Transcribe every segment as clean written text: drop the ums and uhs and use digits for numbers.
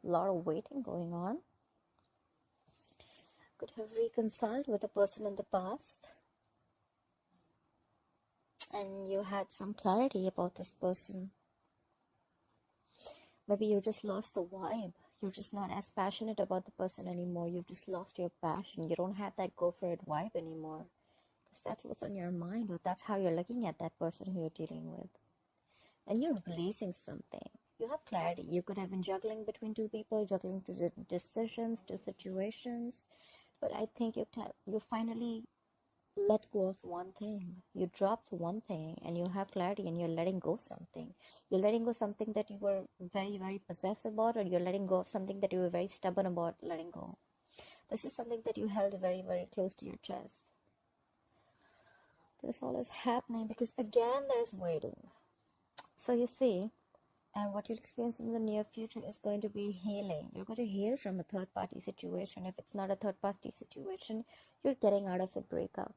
A lot of waiting going on. Could have reconciled with a person in the past. And you had some clarity about this person. Maybe you just lost the vibe. You're just not as passionate about the person anymore. You've just lost your passion. You don't have that go for it vibe anymore. Because that's what's on your mind, or that's how you're looking at that person who you're dealing with. And you're releasing something. You have clarity. You could have been juggling between two people, juggling two decisions, two situations. But I think you finally let go of one thing. You dropped one thing and you have clarity and you're letting go something. You're letting go something that you were very, very possessive about, or you're letting go of something that you were very stubborn about letting go. This is something that you held very, very close to your chest. This all is happening because again there's waiting. So you see, and what you'll experience in the near future is going to be healing. You're going to heal from a third-party situation. If it's not a third-party situation, you're getting out of a breakup.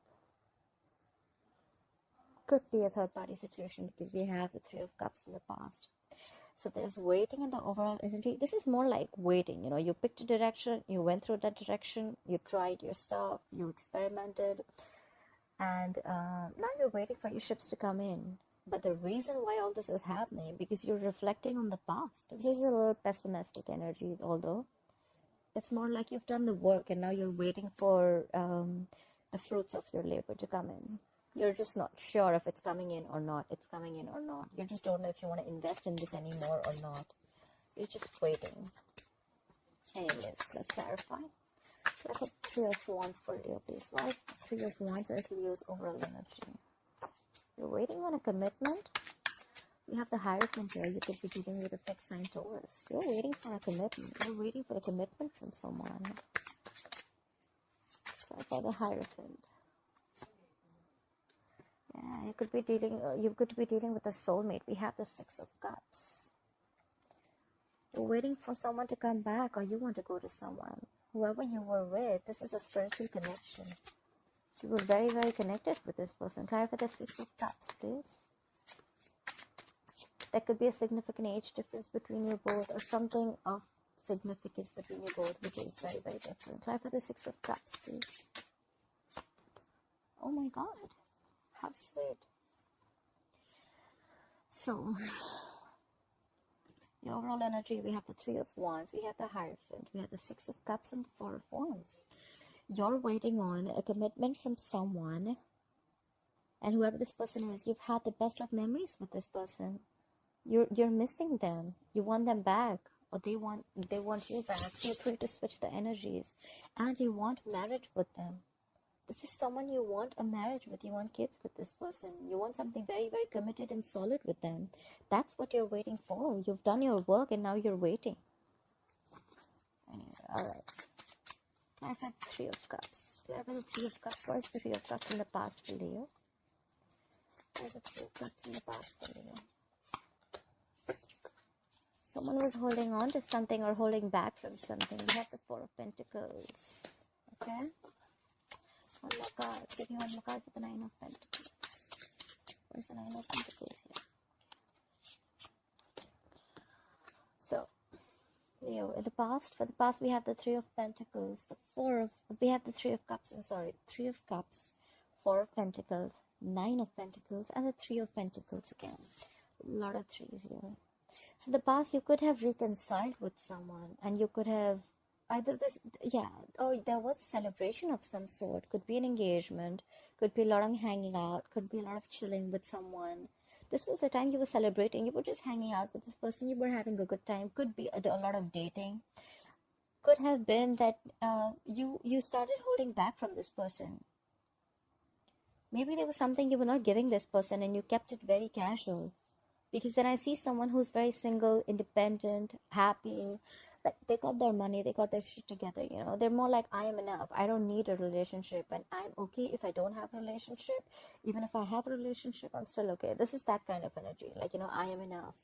Could be a third-party situation because we have the Three of Cups in the past. So there's waiting in the overall energy. This is more like waiting. You know, you picked a direction, you went through that direction, you tried your stuff, you experimented, and now you're waiting for your ships to come in. But the reason why all this is happening, because you're reflecting on the past. This is a little pessimistic energy, although it's more like you've done the work and now you're waiting for the fruits of your labor to come in. You're just not sure if it's coming in or not. It's coming in or not. You just don't know if you want to invest in this anymore or not. You're just waiting. Anyways, let's clarify. So I have Three of Wands for Leo, please. Why Three of Wands is Leo's overall energy? You're waiting on a commitment. You have the Hierophant here. You could be dealing with a fixed sign Taurus. You're waiting for a commitment. You're waiting for a commitment from someone. Try by the Hierophant. Yeah, you could be dealing with a soulmate. We have the Six of Cups. You're waiting for someone to come back, or you want to go to someone. Whoever you were with, this is a spiritual connection. You were very, very connected with this person. Clarify the Six of Cups, please. There could be a significant age difference between you both, or something of significance between you both, which is very, very different. Clarify the Six of Cups, please. Oh my God. How sweet. So, the overall energy, we have the Three of Wands, we have the Hierophant, we have the Six of Cups, and the Four of Wands. You're waiting on a commitment from someone, and whoever this person is, you've had the best of memories with this person. You're missing them. You want them back, or they want you back. Feel free to switch the energies, and you want marriage with them. This is someone you want a marriage with. You want kids with this person. You want something very, very committed and solid with them. That's what you're waiting for. You've done your work and now you're waiting. Anyway, alright. I've had Three of Cups. Do I have the Three of Cups? What is the Three of Cups in the past for Leo? What is the Three of Cups in the past for Leo? Someone was holding on to something or holding back from something. We have the Four of Pentacles. Okay? One more card. Give me one more card for the Nine of Pentacles. Where's the Nine of Pentacles here? So, Leo, for the past we have the Three of Pentacles, we have the Three of Cups, Three of Cups, Four of Pentacles, Nine of Pentacles, and the Three of Pentacles again. A lot of threes here. So, the past you could have reconciled with someone, and you could have or there was a celebration of some sort. Could be an engagement, could be a lot of hanging out, could be a lot of chilling with someone. This was the time you were celebrating. You were just hanging out with this person. You were having a good time. Could be a lot of dating. Could have been that you started holding back from this person. Maybe there was something you were not giving this person and you kept it very casual. Because then I see someone who's very single, independent, happy. Like they got their money, they got their shit together, you know. They're more like, I am enough. I don't need a relationship, and I'm okay if I don't have a relationship. Even if I have a relationship, I'm still okay. This is that kind of energy. Like, you know, I am enough.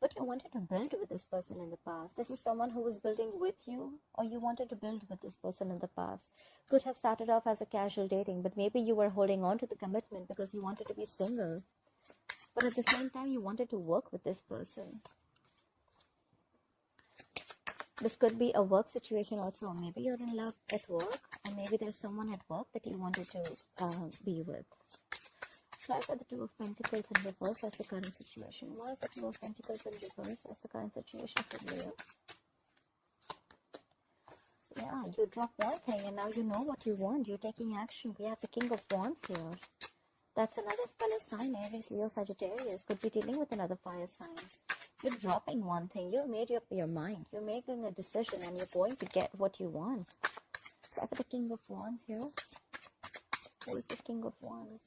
But you wanted to build with this person in the past. This is someone who was building with you, or you wanted to build with this person in the past. Could have started off as a casual dating, but maybe you were holding on to the commitment because you wanted to be single. But at the same time, you wanted to work with this person. This could be a work situation also. Maybe you're in love at work, or maybe there's someone at work that you wanted to be with. Try for the Two of Pentacles in reverse as the current situation. Why is the Two of Pentacles in reverse as the current situation for Leo? Yeah, you drop one thing and now you know what you want. You're taking action. We have the King of Wands here. That's another fellow sign, Aries, Leo, Sagittarius. Could be dealing with another fire sign. You're dropping one thing. You've made up your mind. You're making a decision and you're going to get what you want. Try for the King of Wands here. Who is the King of Wands?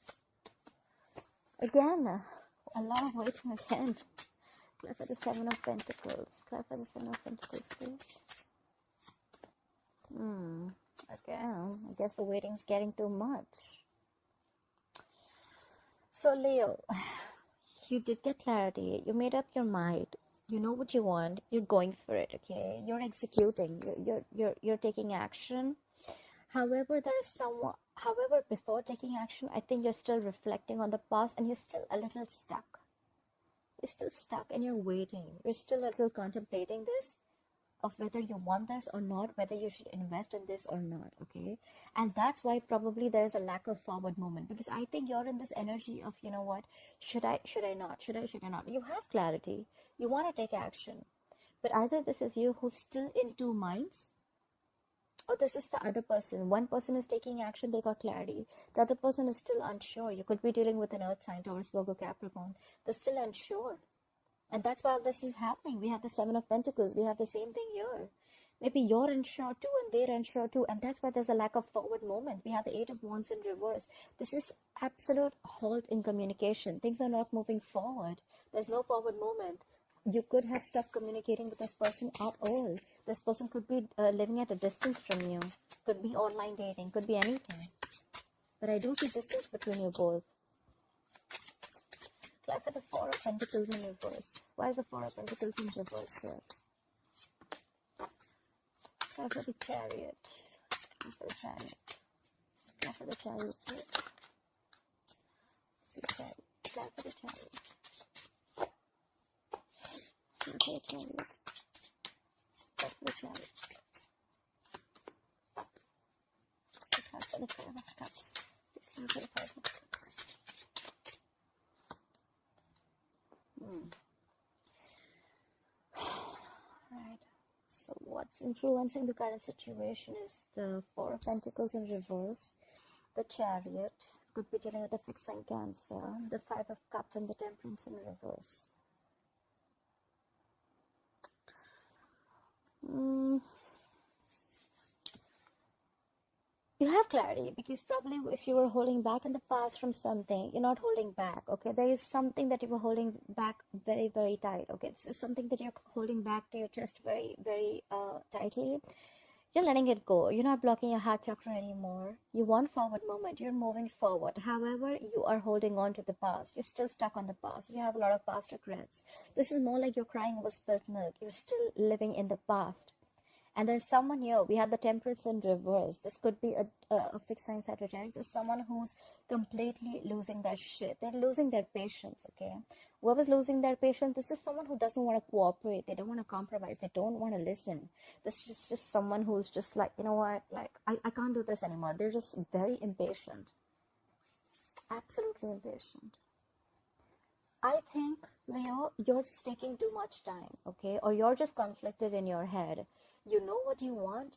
Again, a lot of waiting again. Try for the Seven of Pentacles. Try for the Seven of Pentacles, please. Okay, I guess the waiting's getting too much. So Leo, you did get clarity. You made up your mind. You know what you want. You're going for it. Okay, you're executing. You're taking action. However, there is someone. However, before taking action, I think you're still reflecting on the past, and you're still a little stuck. You're still stuck, and you're waiting. You're still a little contemplating this, of whether you want this or not, whether you should invest in this or not, okay? And that's why probably there's a lack of forward movement, because I think you're in this energy of, you know what, should I not, should I not? You have clarity, you want to take action, but either this is you who's still in two minds, or this is the other person. One person is taking action, they got clarity. The other person is still unsure. You could be dealing with an earth sign, Taurus, Virgo, Capricorn. They're still unsure. And that's why this is happening. We have the Seven of Pentacles. We have the same thing here. Maybe you're unsure too and they're unsure too. And that's why there's a lack of forward movement. We have the Eight of Wands in reverse. This is absolute halt in communication. Things are not moving forward. There's no forward movement. You could have stopped communicating with this person at all. This person could be living at a distance from you. Could be online dating. Could be anything. But I do see distance between you both. Try for the Four of Pentacles in reverse. Why is the Four of Pentacles in reverse here? Try for the Chariot. Try for the Chariot. Try for the Chariot, please. Try for the Chariot. Try for the Chariot. Try for the Chariot. Try for the Five of Cups. Please try for the Five of Cups. Right. So what's influencing the current situation is the Four of Pentacles in reverse, the Chariot, could be dealing with the fixed sign Cancer, the Five of Cups and the Temperance in reverse. You have clarity, because probably if you were holding back in the past from something, you're not holding back, okay? There is something that you were holding back very, very tight, okay? This is something that you're holding back to your chest very, very tightly. You're letting it go. You're not blocking your heart chakra anymore. You want forward movement. You're moving forward. However, you are holding on to the past. You're still stuck on the past. You have a lot of past regrets. This is more like you're crying over spilt milk. You're still living in the past. And there's someone here. We have the Temperance in reverse. This could be a fixed sign Sagittarius. There's someone who's completely losing their shit. They're losing their patience, okay? Whoever's losing their patience, this is someone who doesn't want to cooperate. They don't want to compromise. They don't want to listen. This is just someone who's just like, you know what? Like, I can't do this anymore. They're just very impatient. Absolutely impatient. I think, Leo, you're just taking too much time, okay? Or you're just conflicted in your head. You know what you want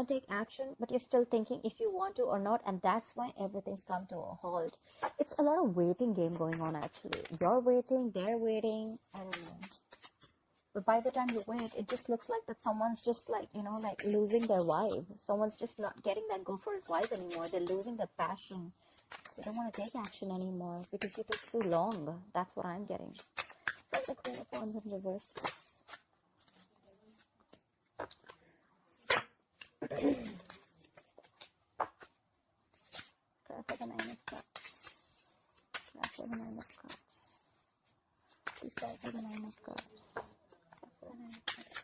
to take action, but you're still thinking if you want to or not, and that's why everything's come to a halt. It's a lot of waiting game going on, actually. You're waiting, they're waiting, I don't know. But by the time you wait, it just looks like that someone's just like, you know, like losing their vibe. Someone's just not getting that go for it vibe anymore. They're losing their passion. They don't want to take action anymore because it took too long. That's what I'm getting. That's the Queen of Wands in reverse, please. Try for the Nine of Cups. Try for the Nine of Cups. Please try for the Nine of Cups. Try for the Nine of Cups.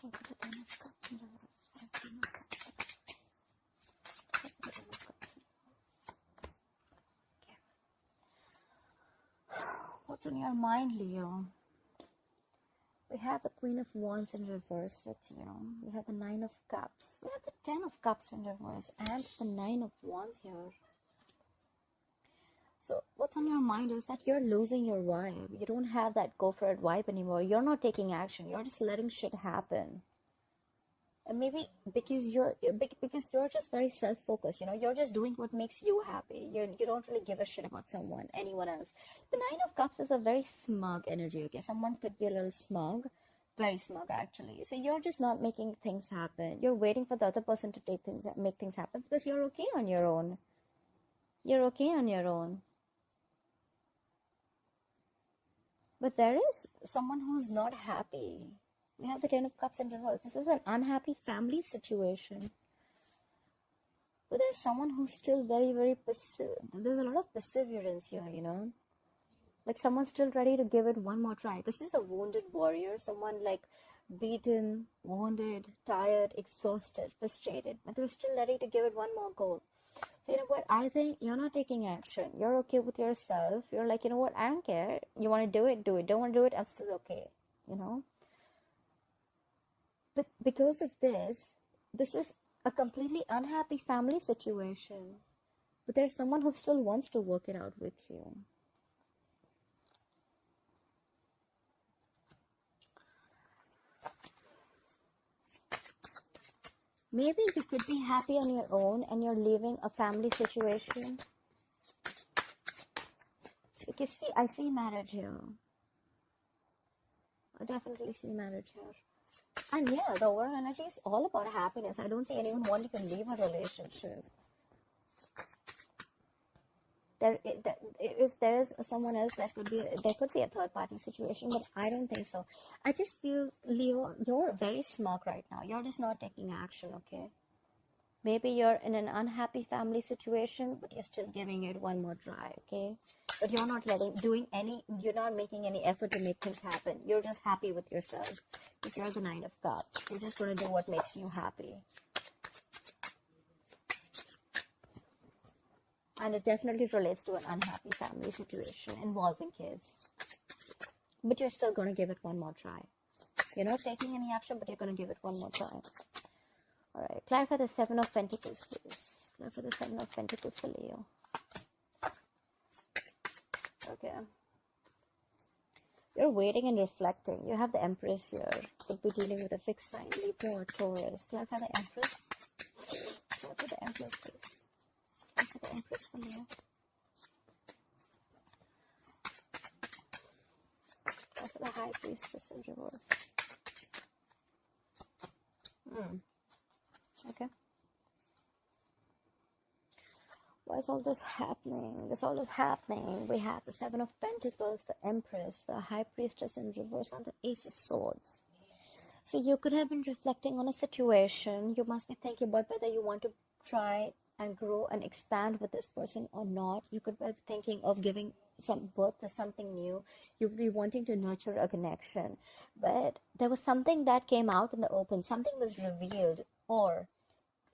Try for the Ten of Cups in reverse. Try for the Ten of Cups. Try for the Ten of Cups. Okay. What's on your mind, Leo? We have the Queen of Wands in reverse. That's, you know, we have the Nine of Cups. We have the Ten of Cups in reverse and the Nine of Wands here. So what's on your mind is that you're losing your vibe. You don't have that go for it vibe anymore. You're not taking action. You're just letting shit happen. And maybe because you're just very self-focused, you know, you're just doing what makes you happy. You don't really give a shit about anyone else. The Nine of Cups is a very smug energy, okay? Someone could be a little smug, very smug actually. So you're just not making things happen. You're waiting for the other person to make things happen because you're okay on your own. You're okay on your own. But there is someone who's not happy. We have the Ten of Cups in reverse. This is an unhappy family situation. But there's someone who's still very, very there's a lot of perseverance here, you know. Like someone's still ready to give it one more try. This is a wounded warrior. Someone like beaten, wounded, tired, exhausted, frustrated. But they're still ready to give it one more go. So you know what? I think you're not taking action. You're okay with yourself. You're like, you know what? I don't care. You want to do it, do it. Don't want to do it, I'm still okay. You know? But because of this is a completely unhappy family situation. But there's someone who still wants to work it out with you. Maybe you could be happy on your own and you're leaving a family situation. Because see, I see marriage here. I definitely see marriage here. And yeah, the overall energy is all about happiness. I don't see anyone wanting to leave a relationship. If there is someone else, there could be a third party situation, but I don't think so. I just feel, Leo, you're very smug right now. You're just not taking action, okay? Maybe you're in an unhappy family situation, but you're still giving it one more try, okay? But you're not you're not making any effort to make things happen. You're just happy with yourself. Because you're the Nine of Cups. You're just going to do what makes you happy. And it definitely relates to an unhappy family situation involving kids. But you're still going to give it one more try. You're not taking any action, but you're going to give it one more try. Alright, clarify the Seven of Pentacles, please. Clarify the Seven of Pentacles for Leo. Okay. You're waiting and reflecting. You have the Empress here. Could be dealing with a fixed sign, Libra or Taurus. Clarify the Empress. Clarify the Empress, please. Clarify the Empress for Leo. Clarify the High Priestess in reverse. Okay. Why is all this happening? All this happening. We have the Seven of Pentacles, the Empress, the High Priestess in reverse, and the Ace of Swords. So you could have been reflecting on a situation. You must be thinking about whether you want to try and grow and expand with this person or not. You could be thinking of giving some birth to something new. You would be wanting to nurture a connection. But there was something that came out in the open. Something was revealed, or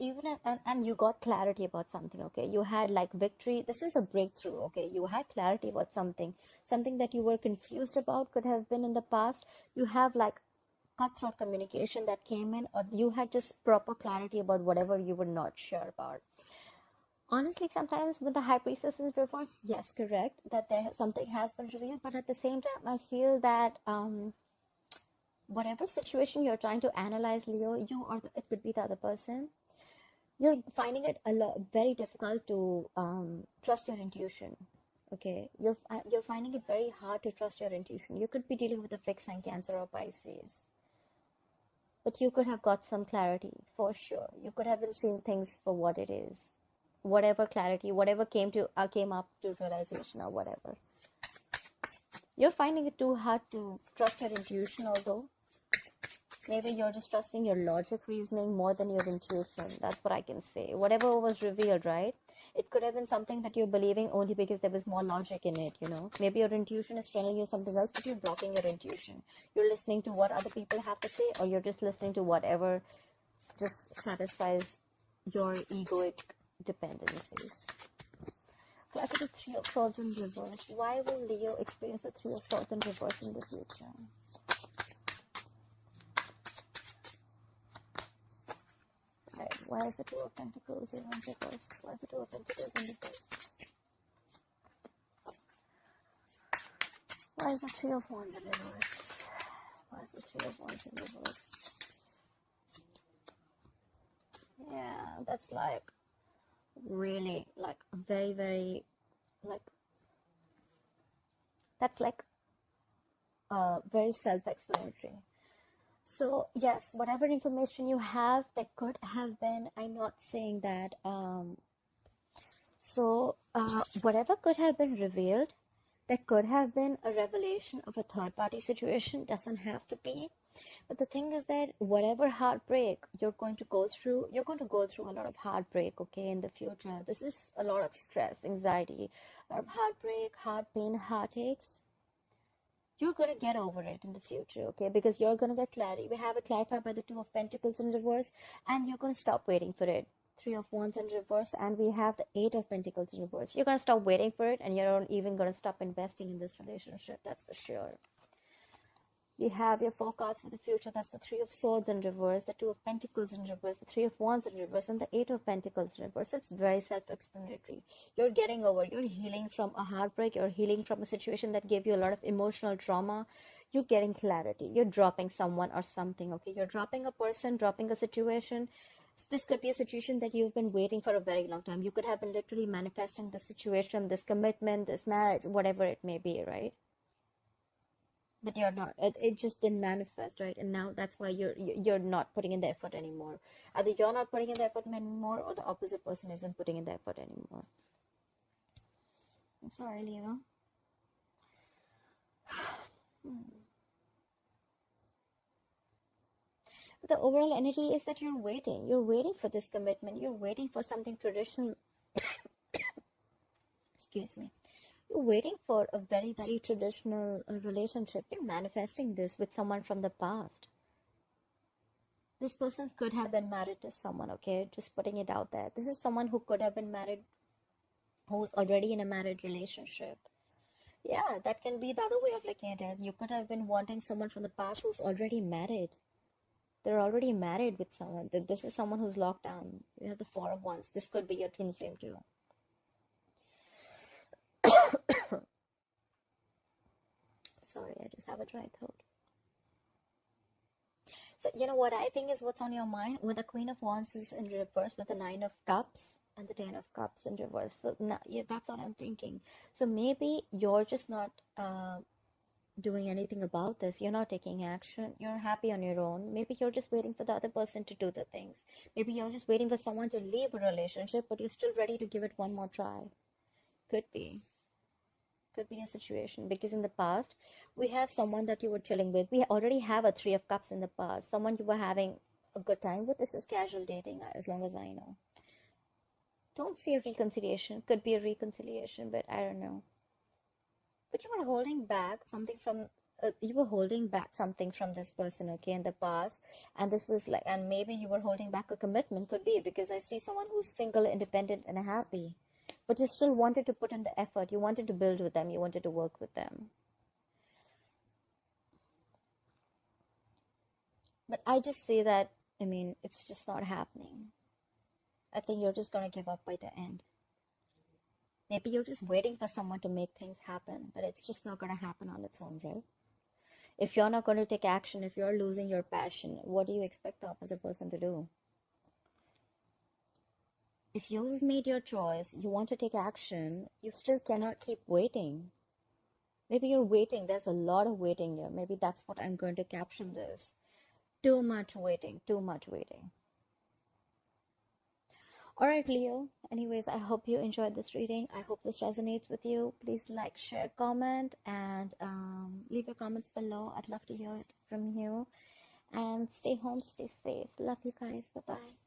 even and you got clarity about something, okay? You had like victory. This is a breakthrough, okay? You had clarity about something that you were confused about, could have been in the past. You have like cutthroat communication that came in, or you had just proper clarity about whatever you were not sure about. Honestly, sometimes with the High Priestess in reverse, yes, correct, that something has been revealed, but at the same time, I feel that whatever situation you're trying to analyze, Leo, it could be the other person, you're finding it very difficult to trust your intuition. Okay, you're finding it very hard to trust your intuition. You could be dealing with a fixed sign, Cancer or Pisces, but you could have got some clarity for sure. You could have been seeing things for what it is, whatever clarity, whatever came up to realization or whatever. You're finding it too hard to trust your intuition, although maybe you're just trusting your logic reasoning more than your intuition. That's what I can say. Whatever was revealed, right? It could have been something that you're believing only because there was more logic in it, you know. Maybe your intuition is telling you something else, but you're blocking your intuition. You're listening to what other people have to say, or you're just listening to whatever just satisfies your egoic dependencies. After the Three of Swords in reverse, why will Leo experience the Three of Swords in reverse in the future? Why is the Two of Pentacles here in reverse? Why is the Two of Pentacles in reverse? Why is the Three of Wands in reverse? Why is the Three of Wands in reverse? Yeah, that's like really like very, very like that's like very self-explanatory. So yes, whatever information you have, that could have been, I'm not saying that whatever could have been revealed, that could have been a revelation of a third party situation, doesn't have to be. But the thing is that whatever heartbreak you're going to go through, you're going to go through a lot of heartbreak, okay, in the future. This is a lot of stress, anxiety, a lot of heartbreak, heart pain, heartaches. You're going to get over it in the future, okay, because you're going to get clarity. We have it clarified by the Two of Pentacles in reverse, and you're going to stop waiting for it. Three of Wands in reverse, and we have the Eight of Pentacles in reverse. You're going to stop waiting for it, and you're not even going to stop investing in this relationship, that's for sure. We have your forecast for the future. That's the Three of Swords in reverse, the Two of Pentacles in reverse, the Three of Wands in reverse, and the Eight of Pentacles in reverse. It's very self-explanatory. You're getting over, you're healing from a heartbreak, you're healing from a situation that gave you a lot of emotional trauma. You're getting clarity. You're dropping someone or something, okay? You're dropping a person, dropping a situation. This could be a situation that you've been waiting for a very long time. You could have been literally manifesting this situation, this commitment, this marriage, whatever it may be, right? But you're not. It just didn't manifest, right? And now that's why you're not putting in the effort anymore. Either you're not putting in the effort anymore, or the opposite person isn't putting in the effort anymore. I'm sorry, Leo. But the overall energy is that you're waiting. You're waiting for this commitment. You're waiting for something traditional. Excuse me. You're waiting for a very, very traditional relationship. You're manifesting this with someone from the past. This person could have been married to someone, okay? Just putting it out there. This is someone who could have been married, who's already in a married relationship. Yeah, that can be the other way of looking at it. You could have been wanting someone from the past who's already married. They're already married with someone. This is someone who's locked down. You have the Four of Wands. This could be your twin flame too. Sorry, I just have a dry throat. So, you know what I think is what's on your mind? With the Queen of Wands is in reverse, with the Nine of Cups and the Ten of Cups in reverse. So, yeah, that's what I'm thinking. So, maybe you're just not doing anything about this. You're not taking action. You're happy on your own. Maybe you're just waiting for the other person to do the things. Maybe you're just waiting for someone to leave a relationship, but you're still ready to give it one more try. Could be a situation, because in the past we have someone that you were chilling with. We already have a Three of Cups in the past, someone you were having a good time with. This is casual dating, as long as I know. Don't see a reconciliation. Could be a reconciliation, but I don't know. But you were holding back something from this person, okay, in the past, and this was like, and maybe you were holding back a commitment. Could be, because I see someone who's single, independent, and happy. But you still wanted to put in the effort. You wanted to build with them. You wanted to work with them. But I just say that, I mean, it's just not happening. I think you're just going to give up by the end. Maybe you're just waiting for someone to make things happen, but it's just not going to happen on its own, right? If you're not going to take action, if you're losing your passion, what do you expect the opposite person to do? If you've made your choice, you want to take action, you still cannot keep waiting. Maybe you're waiting. There's a lot of waiting here. Maybe that's what I'm going to caption this. Too much waiting. Too much waiting. Alright, Leo. Anyways, I hope you enjoyed this reading. I hope this resonates with you. Please like, share, comment, and leave your comments below. I'd love to hear it from you. And stay home, stay safe. Love you guys. Bye-bye.